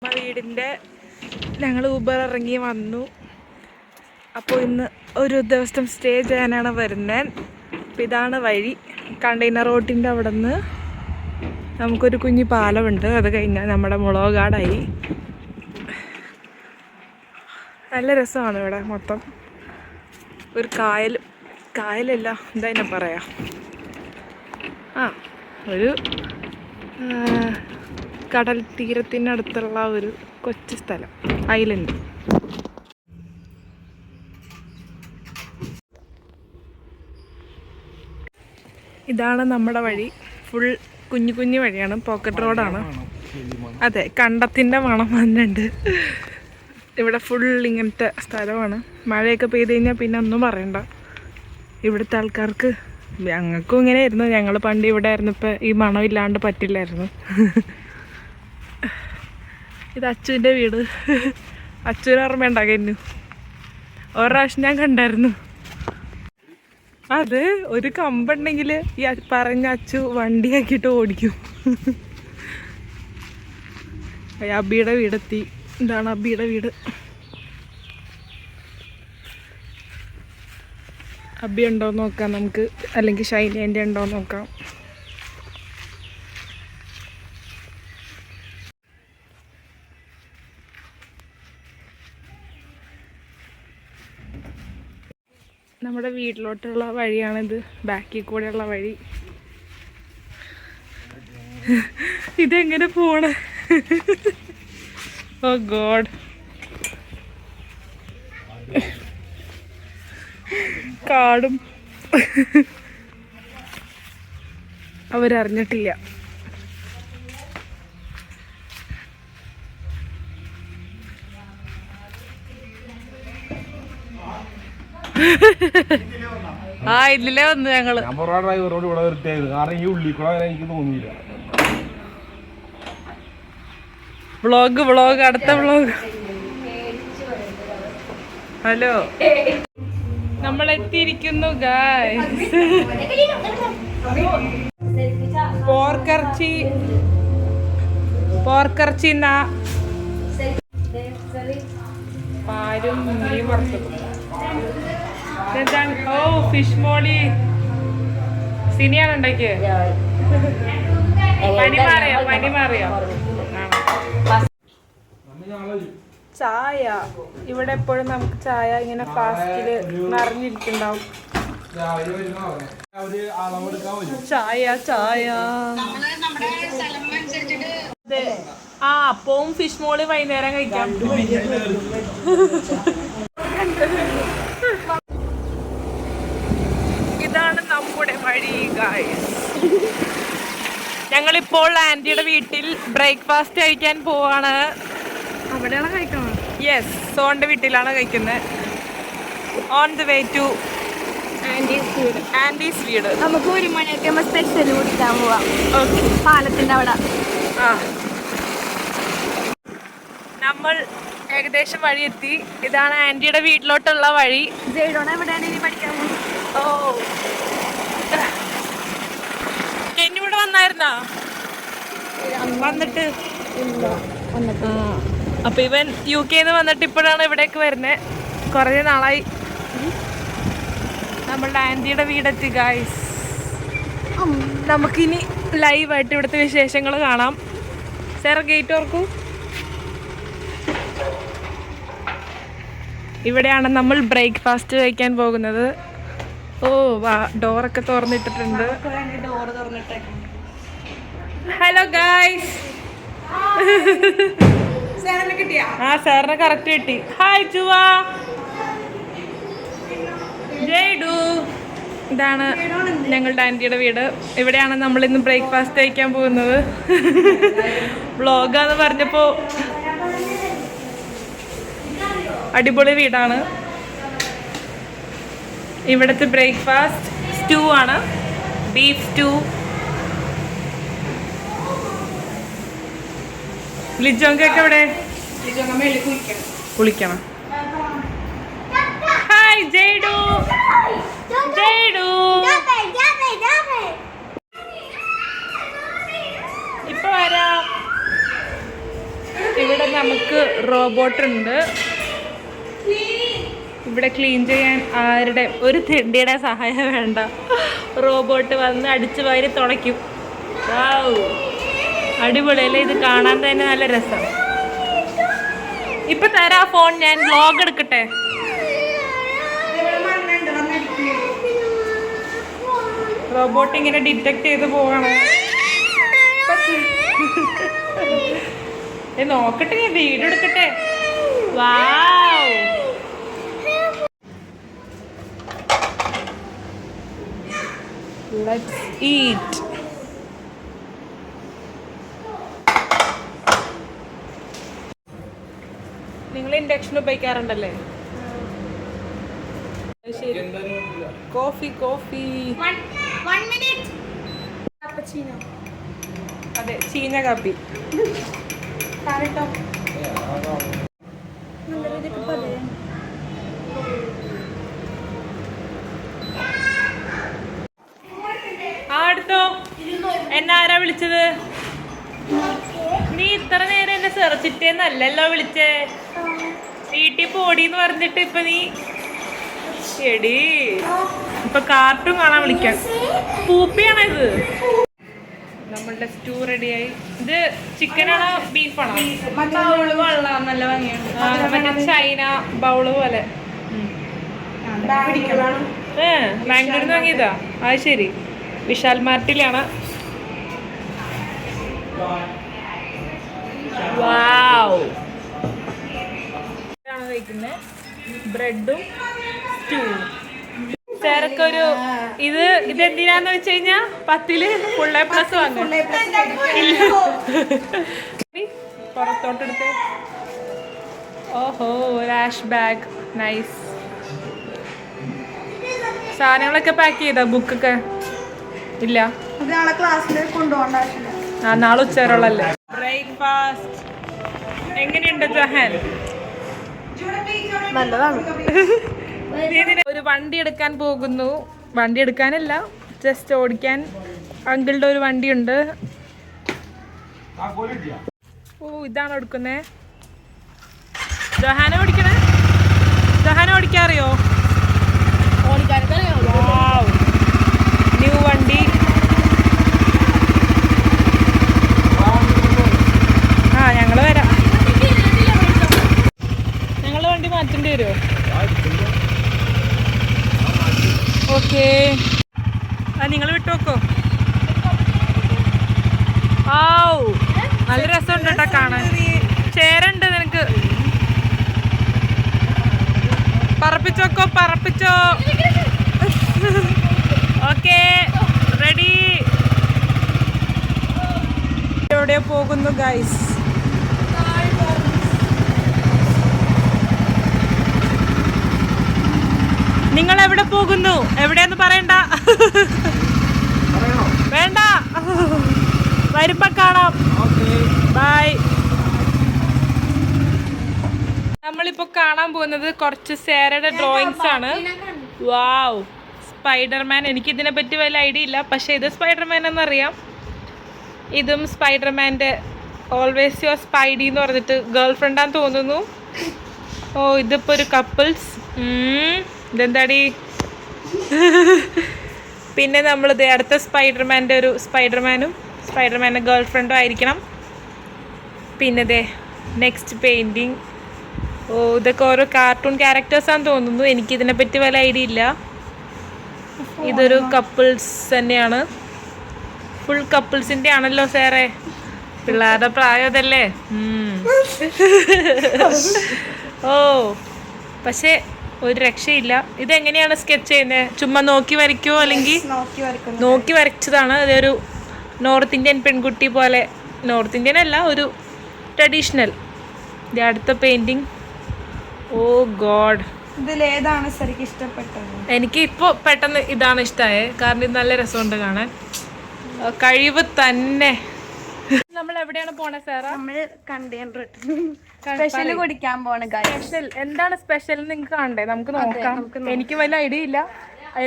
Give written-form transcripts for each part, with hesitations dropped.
വീടിൻ്റെ ഞങ്ങൾ ഊബർ ഇറങ്ങി വന്നു. അപ്പോൾ ഇന്ന് ഒരു ദിവസം സ്റ്റേ ചെയ്യാനാണ് വരുന്നത്. അപ്പോൾ ഇതാണ് വഴി. കണ്ടെയ്നർ റോട്ടിൻ്റെ അവിടെ നിന്ന് നമുക്കൊരു കുഞ്ഞു പാലമുണ്ട്. അത് കഴിഞ്ഞാൽ നമ്മുടെ മുളകാടായി. നല്ല രസമാണ് ഇവിടെ മൊത്തം. ഒരു കായലല്ല, എന്താ എന്നെ പറയാം, ഒരു കടൽ തീരത്തിനടുത്തുള്ള ഒരു കൊച്ചു സ്ഥലം, ഐലൻഡ്. ഇതാണ് നമ്മുടെ വഴി. ഫുൾ കുഞ്ഞു കുഞ്ഞു വഴിയാണ്, പോക്കറ്റ് റോഡാണ്. അതെ, കണ്ടത്തിൻ്റെ മണം വന്നിട്ടുണ്ട്. ഇവിടെ ഫുൾ ഇങ്ങനത്തെ സ്ഥലമാണ്. മഴയൊക്കെ പെയ്ത് കഴിഞ്ഞാൽ പിന്നെ ഒന്നും പറയണ്ട. ഇവിടുത്തെ ആൾക്കാർക്ക്, ഞങ്ങൾക്കും ഇങ്ങനെയായിരുന്നു. ഞങ്ങൾ പണ്ട് ഇവിടെ ആയിരുന്നപ്പോൾ ഈ മണം ഇല്ലാണ്ട് പറ്റില്ലായിരുന്നു. ഇത് അച്ചുവിൻ്റെ വീട്. അച്ചുവിന് ഓർമ്മയുണ്ടാകുന്നു. ഒരു പ്രാവശ്യം ഞാൻ കണ്ടായിരുന്നു. അത് ഒരു കമ്പുണ്ടെങ്കിൽ ഈ പറഞ്ഞ അച്ചു വണ്ടിയാക്കിയിട്ട് ഓടിക്കും. അബിയുടെ വീടെത്തി. ഇതാണ് അബിയുടെ വീട്. അബി ഉണ്ടോയെന്ന് നോക്കാം നമുക്ക്, അല്ലെങ്കിൽ ഷൈനേൻ്റെ ഉണ്ടോയെന്ന് നോക്കാം. നമ്മുടെ വീട്ടിലോട്ടുള്ള വഴിയാണിത്, ബാക്കിൽ കൂടെയുള്ള വഴി. ഇതെങ്ങനെ പോണേ? ഓ ഗോഡ്, കാടും അവരറിഞ്ഞിട്ടില്ല. ഇതിലേ വന്നു ഞങ്ങള്. ഡ്രൈവറോട് ഇവിടെ നിർത്തിയത് കാരണം ഈ ഉള്ളിൽ കൂടെ എനിക്ക് തോന്നിയില്ല. വ്ളോഗ് അടുത്ത വ്ളോഗ്. ഹലോ, നമ്മൾ എത്തിയിരിക്കുന്നു ഗായ്സ്. പോർക്കിറച്ചി പാലും മീൻ വറുത്തതും. ഓ, ഫിഷ് മോളി സിനിയാണ് ഉണ്ടാക്കിയത്. പനി മാറിയോ? ചായ ഇവിടെ എപ്പോഴും നമുക്ക് ചായ ഇങ്ങനെ ഫ്ലാസ്കില് നിറഞ്ഞിരിക്കുന്നുണ്ടാവും. ചായ അപ്പവും ഫിഷ് മോളി വൈകുന്നേരം കഴിക്കാം. ഇതാണ് നമ്മുടെ വഴി ഗായ്സ്. ഞങ്ങളിപ്പോൾ ആന്റിയുടെ വീട്ടിൽ ബ്രേക്ക്ഫാസ്റ്റ് കഴിക്കാൻ പോവാണ്. അവിടെയാണ് കഴിക്കണം. യെസ്, സോണിന്റെ വീട്ടിലാണ് കഴിക്കുന്നത്. On the way to aunty's വീട്. നമുക്ക് 1 മണിയൊക്കെ സ്പെഷ്യൽ കുടിക്കാൻ പോവാം. പാലത്തിന്റെ അവിടെ. നമ്മൾ ഏകദേശം വഴി എത്തി. ഇതാണ് ആന്റിയുടെ വീട്ടിലോട്ടുള്ള വഴി. ജെയ്ഡോണ എവിടെയാണ് ഇനി പഠിക്കാൻ പോകുന്നത്? എന്നിവിടെ വന്നായിരുന്നാ? വന്നിട്ട് അപ്പൊ ഇവൻ UK വന്നിട്ട് ഇപ്പോഴാണ് ഇവിടേക്ക് വരുന്നത്. കുറേ നാളായി. നമ്മളുടെ ആന്റിയുടെ വീടെത്തി ഗായ്സ്. നമുക്കിനി ലൈവായിട്ട് ഇവിടുത്തെ വിശേഷങ്ങൾ കാണാം. സാർ ഗേറ്റ് ഓർക്കൂ. ഇവിടെയാണ് നമ്മൾ ബ്രേക്ക്ഫാസ്റ്റ് കഴിക്കാൻ പോകുന്നത്. ഡോറൊക്കെ തുറന്നിട്ടിട്ടുണ്ട്. Hello guys. സാറിനെ കറക്റ്റ് കിട്ടി. ഹായ് ജുവ, ജയ്ഡു. ഇതാണ് ഞങ്ങളുടെ ആന്റിയുടെ വീട്. ഇവിടെയാണ് നമ്മൾ ഇന്ന് ബ്രേക്ക്ഫാസ്റ്റ് കഴിക്കാൻ പോകുന്നത്. വ്ളോഗാന്ന് പറഞ്ഞപ്പോ അടിപൊളി വീടാണ്. ഇവിടുത്തെ ബ്രേക്ക്ഫാസ്റ്റ് സ്റ്റൂ ആണ്, ബീഫ് സ്റ്റൂ. ലിജോങ്കൊക്കെ എവിടെ? കുളിക്കണം. ഹായ് ജയ്ഡു. ഇപ്പൊ വരാം. ഇവിടെ നമുക്ക് റോബോട്ട് ഉണ്ട്. ഇവിടെ ക്ലീൻ ചെയ്യാൻ ആരുടെ ഒരു തെണ്ടിയുടെ സഹായം വേണ്ട. റോബോട്ട് വന്ന് അടിച്ചു വാരി തുടയ്ക്കും. അടിപൊളിയല്ലേ, ഇത് കാണാൻ തന്നെ നല്ല രസം. ഇപ്പൊ തരാ ഫോൺ, ഞാൻ വ്ലോഗ് എടുക്കട്ടെ. റോബോട്ട് ഇങ്ങനെ ഡിറ്റക്ട് ചെയ്ത് പോവാണ്. നോക്കട്ടെ, ഞാൻ വീഡിയോ എടുക്കട്ടെ. വാവ്, let's eat. നിങ്ങൾ ഇൻഡക്ഷൻ ഉപയോഗിക്കാറുണ്ടല്ലേ? ശരി. Coffee coffee. അതെ, ചീന കാപ്പി. അടുത്തോ, എന്നാരാ വിളിച്ചത്? നീ ഇത്ര നേരം എന്നെ സെർച്ചിട്ടേന്നല്ലല്ലോ വിളിച്ചേ. വീട്ടിൽ പോടിന്ന് പറഞ്ഞിട്ട് ഇപ്പൊ നീ എടി ഇപ്പൊ കാർട്ടൂൺ കാണാൻ വിളിക്കാൻ. പൂപ്പിയാണോ ഇത്? നമ്മളുടെ സ്റ്റൂ റെഡിയായി. ഇത് ചിക്കനാണോ ബീഫാണോ? നല്ല ഭംഗിയാണ്. മറ്റേ ചൈന ബൗള് പോലെ. ബാംഗ്ലൂരിൽ നിന്ന് വാങ്ങിയതാ? അത് ശരി. വിശാൽ മാർട്ടിലാണ്. വാവ്, കഴിക്കുന്നത് ബ്രെഡും സ്റ്റൂവും. ചേർക്കൊരു ഇതെന്തിനാന്ന് വെച്ച് കഴിഞ്ഞാ 10ല് ഫുൾ A+ വാങ്ങും. പുറത്തോട്ടെടുത്ത്. ഓഹോ, രാഷ് ബാഗ്, നൈസ്. സാധനങ്ങളൊക്കെ പാക്ക് ചെയ്താ? ബുക്കൊക്കെ ഇല്ല, നാളെ ഉച്ചവരുള്ളല്ലേ. ബ്രേക്ക്ഫാസ്റ്റ് എങ്ങനെയുണ്ട് ജഹാൻ? ഒരു വണ്ടി എടുക്കാൻ പോകുന്നു. വണ്ടി എടുക്കാനല്ല, ജസ്റ്റ് ഓടിക്കാൻ. അങ്കിളുടെ ഒരു വണ്ടിയുണ്ട്. ഓ, ഇതാണ് എടുക്കുന്നേ. ജഹാന ഓടിക്കണേ? ജഹാന ഓടിക്കാറിയോ? ന്യൂ വണ്ടി. ആ, ഞങ്ങള് വരാം. ഞങ്ങള് വണ്ടി മാറ്റേണ്ടി വരുമോ? ഓക്കേ, നിങ്ങൾ വിട്ടുനോക്കോ. ആവൂ, നല്ല രസമുണ്ട് കേട്ടോ കാണാൻ. ചേരുണ്ട് നിനക്ക്. പറപ്പിച്ചോക്കോ, പറപ്പിച്ചോ. Okay, ready. എവിടെയോ പോകുന്നു ഗൈസ്. നിങ്ങൾ എവിടെ പോകുന്നു? എവിടെയെന്ന് പറയണ്ട. വേണ്ട, വരുമ്പോ കാണാം. ബൈ. നമ്മളിപ്പോ കാണാൻ പോകുന്നത് കുറച്ച് സേരയുടെ ഡ്രോയിങ്സ് ആണ്. വാവ്, സ്പൈഡർമാൻ. എനിക്കിതിനെ പറ്റി വലിയ ഐഡിയ ഇല്ല, പക്ഷെ ഇത് സ്പൈഡർമാൻ എന്നറിയാം. ഇതും സ്പൈഡർമാൻ്റെ ഓൾവേസ് യുവർ സ്പൈഡി എന്ന് പറഞ്ഞിട്ട് ഗേൾ ഫ്രണ്ടാന്ന് തോന്നുന്നു. ഓ, ഇതിപ്പോ ഒരു കപ്പിൾസ്. ഇതെന്താടി? പിന്നെ നമ്മളിത് അടുത്ത സ്പൈഡർമാൻ്റെ ഒരു സ്പൈഡർമാനും സ്പൈഡർമാൻ്റെ ഗേൾ ഫ്രണ്ടും ആയിരിക്കണം. പിന്നെ ദേ നെക്സ്റ്റ് പെയിൻറ്റിങ്. ഓ, ഇതൊക്കെ ഓരോ കാർട്ടൂൺ ക്യാരക്ടേഴ്സാന്ന് തോന്നുന്നു. എനിക്കിതിനെപ്പറ്റി വലിയ ഐഡിയ ഇല്ല. ഇതൊരു കപ്പിൾസ് തന്നെയാണ്. ഫുൾ കപ്പിൾസിൻ്റെ ആണല്ലോ സാറേ. പിള്ളേരുടെ പ്രായം അതല്ലേ. ഓ, പക്ഷേ ഒരു രക്ഷയില്ല. ഇതെങ്ങനെയാണ് സ്കെച്ച് ചെയ്യുന്നത്? ചുമ്മാ നോക്കി വരയ്ക്കുമോ? അല്ലെങ്കിൽ നോക്കി വരച്ചതാണ്. അതൊരു നോർത്ത് ഇന്ത്യൻ പെൺകുട്ടി പോലെ. നോർത്ത് ഇന്ത്യൻ അല്ല, ഒരു ട്രഡീഷണൽ. ഇത് അടുത്ത പെയിൻറ്റിങ്. ഓ ഗോഡ്, ഇതിലേതാണ് ശരിക്കും ഇഷ്ടപ്പെട്ടത്? എനിക്ക് ഇപ്പോൾ പെട്ടെന്ന് ഇതാണ് ഇഷ്ടമായത്. കാരണം ഇത് നല്ല രസമുണ്ട് കാണാൻ. കഴിവ് തന്നെ. നമ്മൾ എവിടെയാണ് പോണേ സാറാ? നമ്മള് സ്പെഷ്യൽ കുടിക്കാൻ പോണ. സ്പെഷ്യൽ എന്താണ് സ്പെഷ്യൽ നിങ്ങൾക്ക് കാണണ്ടേ? നമുക്ക് നോക്കാം. എനിക്ക് വലിയ ഐഡിയ ഇല്ല.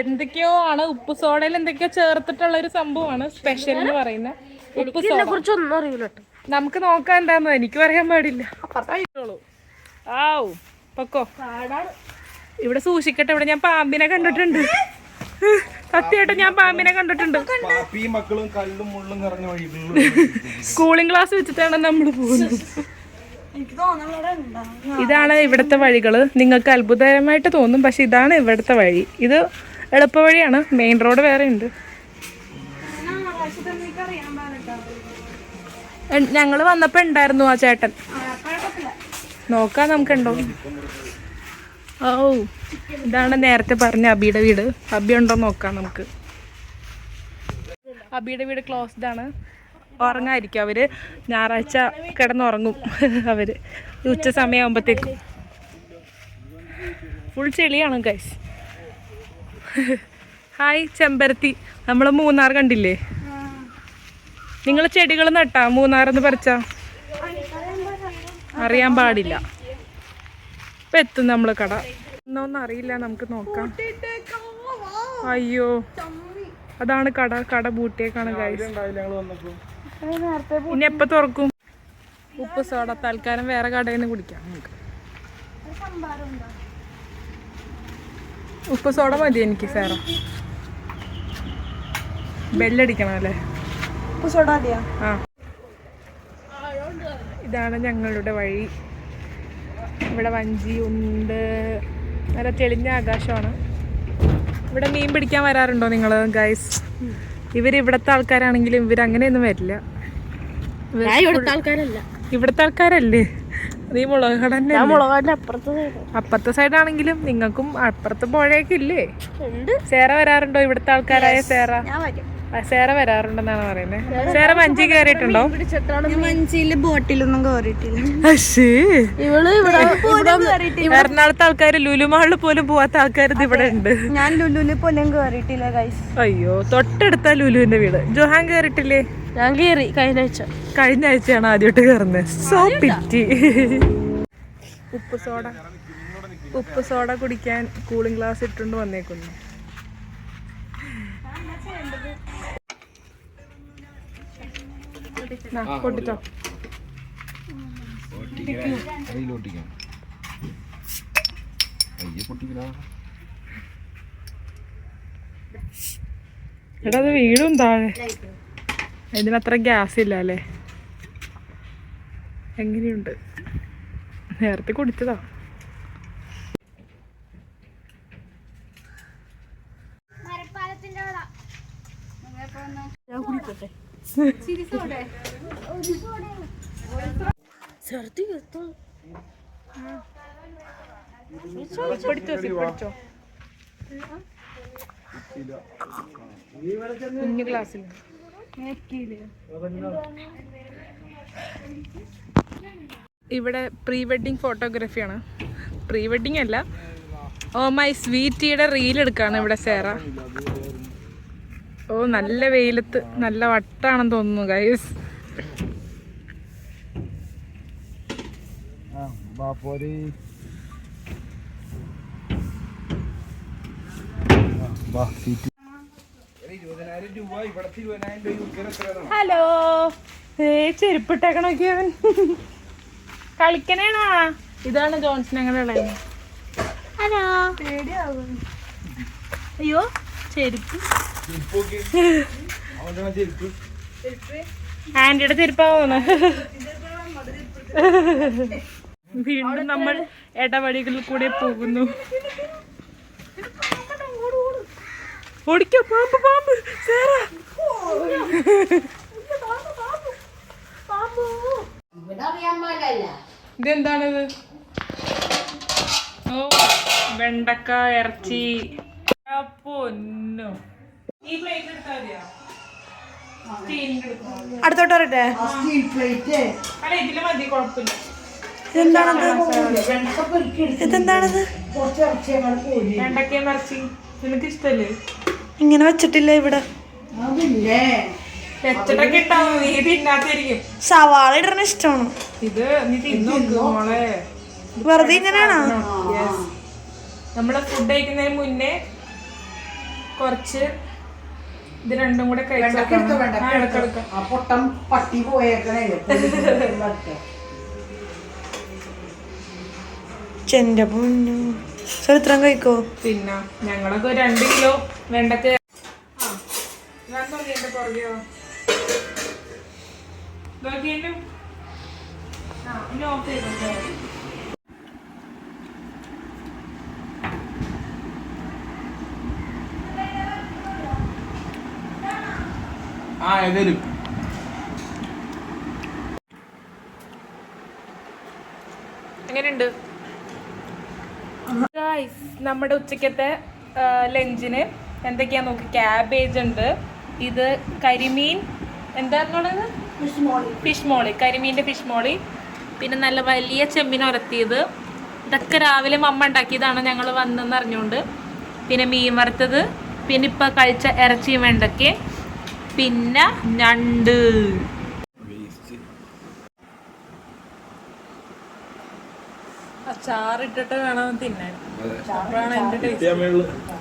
എന്തൊക്കെയോ ആണ്, ഉപ്പ് സോഡയിൽ എന്തൊക്കെയോ ചേർത്തിട്ടുള്ള ഒരു സംഭവമാണ് സ്പെഷ്യൽ എന്ന് പറയുന്നത്. ഉപ്പ് സോഡ കുറിച്ചൊന്നും അറിയില്ല. നമുക്ക് നോക്കാൻ എന്താന്നോ എനിക്ക് പറയാൻ പാടില്ല. ആവൂ പൊക്കോ. ഇവിടെ സൂക്ഷിക്കട്ടെ. ഇവിടെ ഞാൻ പാമ്പിനെ കണ്ടിട്ടുണ്ട്. സത്യമായിട്ട് ഞാൻ പാമ്പിനെ കണ്ടിട്ടുണ്ട്. സ്കൂളിംഗ് ക്ലാസ് വെച്ചിട്ടാണ് നമ്മൾ പോകുന്നത്. ഇതാണ് ഇവിടുത്തെ വഴികള്. നിങ്ങൾക്ക് അത്ഭുതകരമായിട്ട് തോന്നും, പക്ഷെ ഇതാണ് ഇവിടുത്തെ വഴി. ഇത് എളുപ്പ വഴിയാണ്. മെയിൻ റോഡ് വേറെ ഉണ്ട്. ഞങ്ങൾ വന്നപ്പോ ഉണ്ടായിരുന്നു ആ ചേട്ടൻ. നോക്കാം നമുക്കുണ്ടോ. ഓ ഇതാണ് നേരത്തെ പറഞ്ഞ അബിയുടെ വീട്. അബി ഉണ്ടോ നോക്കാം നമുക്ക്. അബിയുടെ വീട് ക്ലോസ്ഡ് ആണ്. ഉറങ്ങായിരിക്കും അവര്. ഞായറാഴ്ച കിടന്നുറങ്ങും അവര് ഉച്ച സമയമാകുമ്പോഴത്തേക്കും. ഫുൾ ചെളിയാണ് ഗൈസ്. ഹായ് ചെമ്പരത്തി. നമ്മൾ മൂന്നാർ കണ്ടില്ലേ? നിങ്ങൾ ചെടികൾ നട്ടാ മൂന്നാറെന്ന് പറിച്ചാ? അറിയാൻ പാടില്ല. ഇപ്പം എത്തും നമ്മൾ കട. എന്നൊന്നും അറിയില്ല, നമുക്ക് നോക്കാം. അയ്യോ അതാണ് കട. കട ബൂട്ടിയേക്കാണ് ഗൈസ്. ഇനി എപ്പോൾ തുറക്കും? ഉപ്പ് സോഡ തൽക്കാലം വേറെ കടയിൽ നിന്ന് കുടിക്കാം നമുക്ക്. ഉപ്പ് സോഡ മതി എനിക്ക് സേറ. ബെല്ലടിക്കണം അല്ലേ? ആ ഇതാണ് ഞങ്ങളുടെ വഴി. ഇവിടെ വഞ്ചി ഉണ്ട്. നല്ല തെളിഞ്ഞ ആകാശമാണ്. ഇവിടെ മീൻ പിടിക്കാൻ വരാറുണ്ടോ നിങ്ങൾ ഗൈസ്? ഇവരിവിടുത്തെ ആൾക്കാരാണെങ്കിലും ഇവരങ്ങനെയൊന്നും വരില്ല. ഇവിടുത്തെ ആൾക്കാരല്ലേ? നീ മുളകട അപ്പുറത്തെ സൈഡാണെങ്കിലും നിങ്ങൾക്കും അപ്പുറത്തെ പുഴയൊക്കെ ഇല്ലേ? സേറ വരാറുണ്ടോ? ഇവിടുത്തെ ആൾക്കാരായ സേറ വരാറുണ്ടെന്നാണ് പറയുന്നത്. സേറ വഞ്ചി കയറിയിട്ടുണ്ടോ? വഞ്ചിയില് ബോട്ടിലൊന്നും കയറിയിട്ടില്ല. എറണാകുളത്തെ ആൾക്കാര് ലുലുമാളിൽ പോലും പോവാത്ത ആൾക്കാർ ഇവിടെ ഉണ്ട്. ഞാൻ ലുലുവിൽ പോലും കയറിയിട്ടില്ല ഗൈസ്. അയ്യോ തൊട്ടടുത്ത ലുലുവിന്റെ വീട്. ജോഹാൻ കയറിയിട്ടില്ലേ? ഞാൻ കയറി കഴിഞ്ഞ ആഴ്ചയാണ് ആദ്യമായിട്ട് കയറുന്നത്. സോ പിറ്റി. ഉപ്പ് സോഡ കുടിക്കാൻ കൂളിംഗ് ഗ്ലാസ് ഇട്ടുകൊണ്ട് വന്നേക്കുന്നു. പൊട്ടിച്ചോ. എടാ അത് വീടും താഴെ. ഇതിനത്ര ഗ്യാസ് ഇല്ല അല്ലേ? എങ്ങനെയുണ്ട്? നേരത്തെ കുടിച്ചതാ. പിടിച്ചോ കുഞ്ഞു ക്ലാസ്സിൽ. ഇവിടെ പ്രീ വെഡിങ് ഫോട്ടോഗ്രാഫിയാണ്. പ്രീ വെഡിങ് അല്ല, ഓ മൈ സ്വീറ്റിയുടെ റീൽ എടുക്കാണ് ഇവിടെ സേറ. ഓ നല്ല വെയിലത്ത് നല്ല വട്ടാണെന്ന് തോന്നുന്നു ഗൈസ്. ഹലോ ചെരുപ്പിട്ടേക്കണോക്കി അവൻ കളിക്കണേണാ. ഇതാണ് ജോൺസൺ ഞങ്ങളുടെ. ഹലോ പേടിയാവും. അയ്യോ ചെരുപ്പ്. ആന്റിയുടെ ചെരുപ്പാവുന്നു. വീണ്ടും നമ്മൾ ഇടവഴികളിൽ കൂടെ പോകുന്നു. ഓടിക്കോ. പാമ്പ് പാമ്പ് സേറാ. ഇതെന്താണിത്? ഓ വെണ്ടക്ക ഇറച്ചി. പൊന്നു. ഈ പ്ലേറ്റ് എടുത്താൽ മതിയോ? അടുത്തോട്ട് വരട്ടെ. അല്ല ഇതില് മതി, കുഴപ്പമില്ല. ഇതെന്താണത്? വെണ്ടക്കയും ഇറച്ചി. നിനക്ക് ഇഷ്ടല്ലേ? ഇങ്ങനെ വെച്ചിട്ടില്ല ഇവിടെ. വെച്ചിട്ടൊക്കെ ഇട്ടാവും, നീ തിന്നാത്തിരിക്കും. സവാള ഇടണ ഇഷ്ടമാണ്. ഇത് നീ തിന്നോക്ക് മോളെ. വെറുതെ ഇങ്ങനെയാണോ? നമ്മള് ഫുഡ് കഴിക്കുന്നതിന് മുന്നേ കുറച്ച് ഇത് രണ്ടും കൂടെ കഴിച്ചെടുക്കാം. ആ പൊട്ടം പട്ടി പോയേക്കണേ. ചെന്റെ പൊന്നു ചരിത്രം കഴിക്കോ. പിന്നെ ഞങ്ങളൊക്കെ 2 കിലോ വെണ്ടക്ക പുറകെയോ ഓഫ് ചെയ്തോ. ഏതായാലും എങ്ങനെയുണ്ട് നമ്മുടെ ഉച്ചക്കത്തെ ലഞ്ചിന് എന്തൊക്കെയാ നോക്കി. ക്യാബേജ് ഉണ്ട്, ഇത് കരിമീൻ എന്താണെന്നുള്ളത്, ഫിഷ് മോളി, കരിമീൻ്റെ ഫിഷ് മോളി, പിന്നെ നല്ല വലിയ ചെമ്മീൻ ഉരത്തിയത്. ഇതൊക്കെ രാവിലെ മമ്മ ഉണ്ടാക്കിയതാണ് ഞങ്ങൾ വന്നെന്ന് അറിഞ്ഞുകൊണ്ട്. പിന്നെ മീൻ വറുത്തത്, പിന്നെ ഇപ്പം കഴിച്ച ഇറച്ചിയും വെണ്ടയ്ക്ക്, പിന്നെ ഞണ്ട്. അച്ചാറിട്ടിട്ട് വേണം തിന്നാൻ. അപ്പോഴാണ് എൻ്റെ ടേസ്റ്റ്.